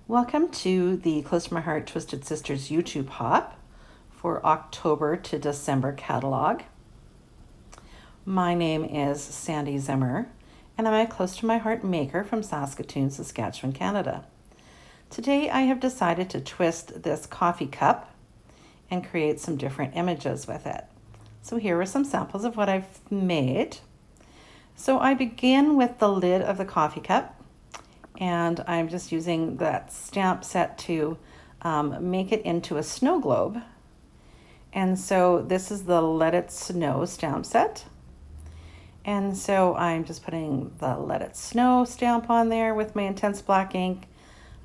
Welcome to the Close to My Heart Twisted Sisters YouTube hop for October to December catalog. My name is Sandy Zimmer, and I'm a Close to My Heart maker from Saskatoon, Saskatchewan, Canada. Today I have decided to twist this coffee cup and create some different images with it. So here are some samples of what I've made. So I begin with the lid of the coffee cup, and I'm just using that stamp set to make it into a snow globe. And so this is the Let It Snow stamp set. And so I'm just putting the Let It Snow stamp on there with my intense black ink.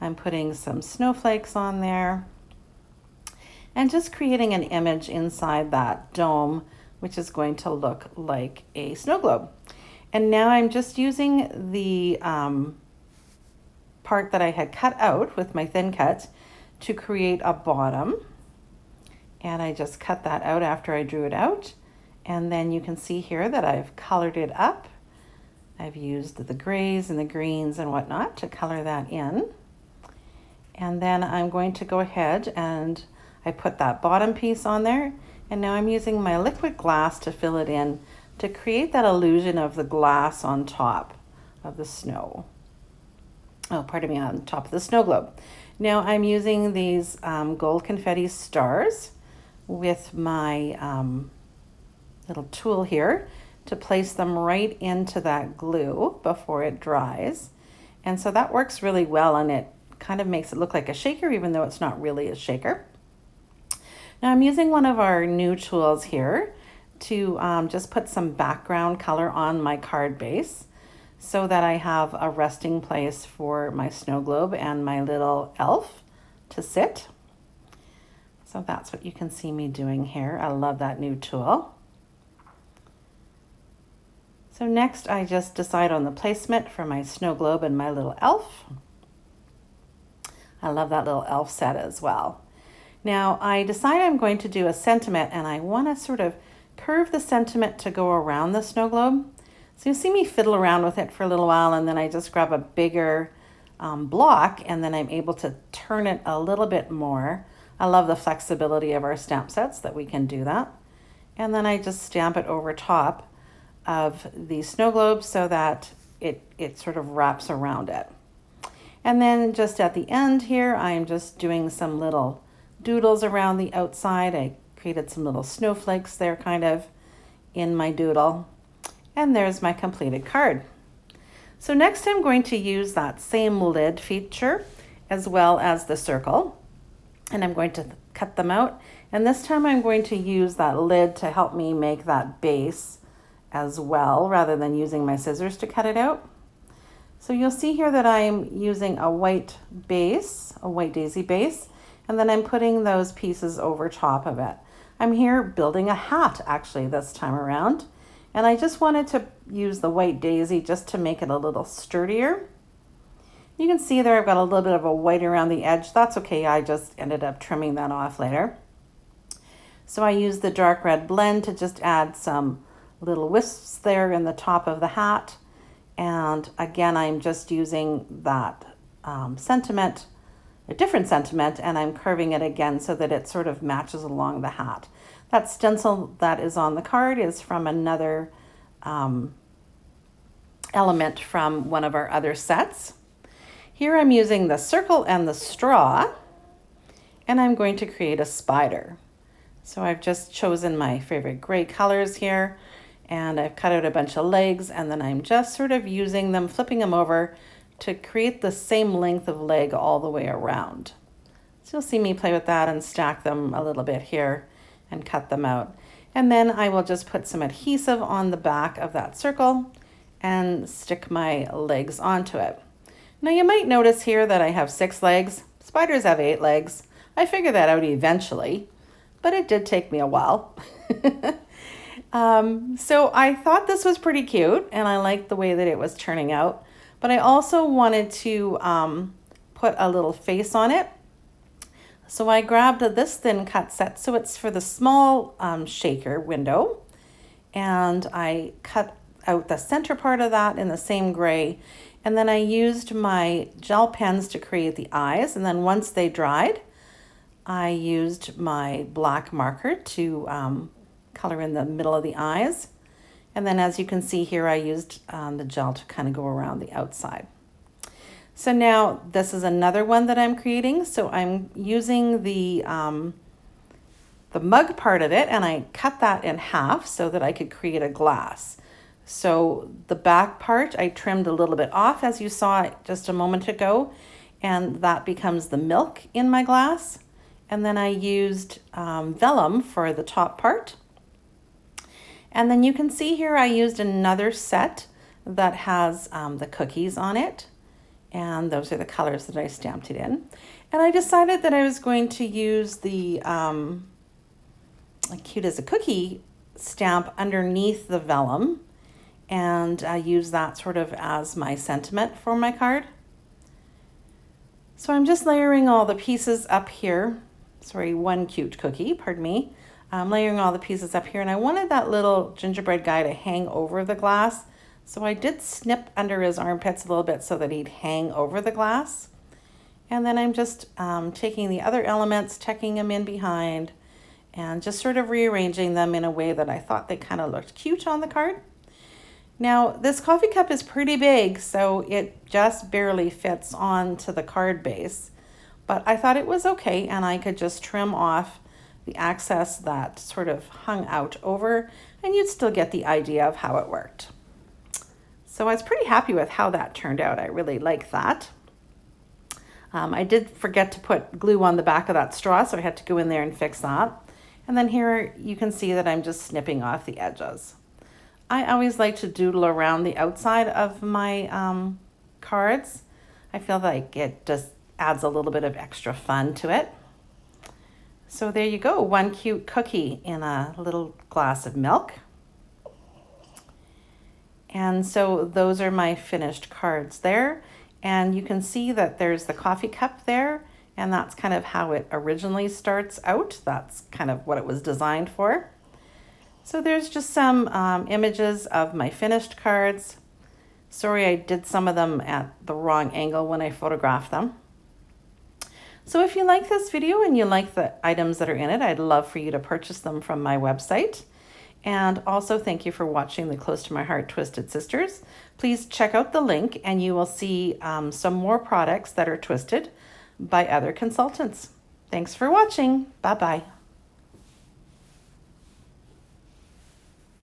I'm putting some snowflakes on there and just creating an image inside that dome, which is going to look like a snow globe. And now I'm just using the part that I had cut out with my thin cut to create a bottom, and I just cut that out after I drew it out. And then you can see here that I've colored it up. I've used the grays and the greens and whatnot to color that in. And then I'm going to go ahead and I put that bottom piece on there, and now I'm using my liquid glass to fill it in to create that illusion of the glass on top of the snow. On top of the snow globe. Now I'm using these gold confetti stars with my little tool here to place them right into that glue before it dries. And so that works really well, and it kind of makes it look like a shaker, even though it's not really a shaker. Now I'm using one of our new tools here to just put some background color on my card base, so that I have a resting place for my snow globe and my little elf to sit. So that's what you can see me doing here. I love that new tool. So next I just decide on the placement for my snow globe and my little elf. I love that little elf set as well. Now I decide I'm going to do a sentiment, and I want to sort of curve the sentiment to go around the snow globe. So you'll see me fiddle around with it for a little while, and then I just grab a bigger block, and then I'm able to turn it a little bit more. I love the flexibility of our stamp sets that we can do that. And then I just stamp it over top of the snow globe so that it sort of wraps around it. And then just at the end here, I'm just doing some little doodles around the outside. I created some little snowflakes there kind of in my doodle. And there's my completed card. So next I'm going to use that same lid feature as well as the circle, and I'm going to cut them out. And this time I'm going to use that lid to help me make that base as well, rather than using my scissors to cut it out. So you'll see here that I'm using a white base, a white daisy base, and then I'm putting those pieces over top of it. I'm here building a hat actually this time around. And I just wanted to use the white daisy just to make it a little sturdier. You can see there I've got a little bit of a white around the edge. That's okay, I just ended up trimming that off later. So I used the dark red blend to just add some little wisps there in the top of the hat. And again, I'm just using that sentiment, a different sentiment, and I'm curving it again so that it sort of matches along the hat. That stencil that is on the card is from another element from one of our other sets. Here I'm using the circle and the straw, and I'm going to create a spider. So I've just chosen my favorite gray colors here, and I've cut out a bunch of legs, and then I'm just sort of using them, flipping them over to create the same length of leg all the way around. So you'll see me play with that and stack them a little bit here and cut them out. And then I will just put some adhesive on the back of that circle and stick my legs onto it. Now you might notice here that I have 6 legs. Spiders have 8 legs. I figured that out eventually, but it did take me a while. So I thought this was pretty cute, and I liked the way that it was turning out, but I also wanted to put a little face on it. So I grabbed this thin cut set, so it's for the small shaker window, and I cut out the center part of that in the same gray, And then I used my gel pens to create the eyes. And then once they dried, I used my black marker to color in the middle of the eyes. And then as you can see here, I used the gel to kind of go around the outside. So now this is another one that I'm creating. So I'm using the mug part of it, and I cut that in half so that I could create a glass. So the back part I trimmed a little bit off, as you saw just a moment ago, and that becomes the milk in my glass. And then I used vellum for the top part. And then you can see here I used another set that has the cookies on it. And those are the colors that I stamped it in. And I decided that I was going to use the Cute as a Cookie stamp underneath the vellum, and use that sort of as my sentiment for my card. So I'm just layering all the pieces up here. Sorry, one cute cookie, pardon me. I'm layering all the pieces up here, and I wanted that little gingerbread guy to hang over the glass. So I did snip under his armpits a little bit so that he'd hang over the glass. And then I'm just taking the other elements, tucking them in behind, and just sort of rearranging them in a way that I thought they kind of looked cute on the card. Now, this coffee cup is pretty big, so it just barely fits onto the card base. But I thought it was okay, and I could just trim off the excess that sort of hung out over, and you'd still get the idea of how it worked. So I was pretty happy with how that turned out. I really like that. I did forget to put glue on the back of that straw, so I had to go in there and fix that. And then here you can see that I'm just snipping off the edges. I always like to doodle around the outside of my cards. I feel like it just adds a little bit of extra fun to it. So there you go, one cute cookie in a little glass of milk. And so those are my finished cards there. And you can see that there's the coffee cup there, and that's kind of how it originally starts out. That's kind of what it was designed for. So there's just some images of my finished cards. Sorry, I did some of them at the wrong angle when I photographed them. So if you like this video and you like the items that are in it, I'd love for you to purchase them from my website. And also thank you for watching the Close to My Heart Twisted Sisters. Please check out the link and you will see some more products that are twisted by other consultants. Thanks for watching. Bye-bye.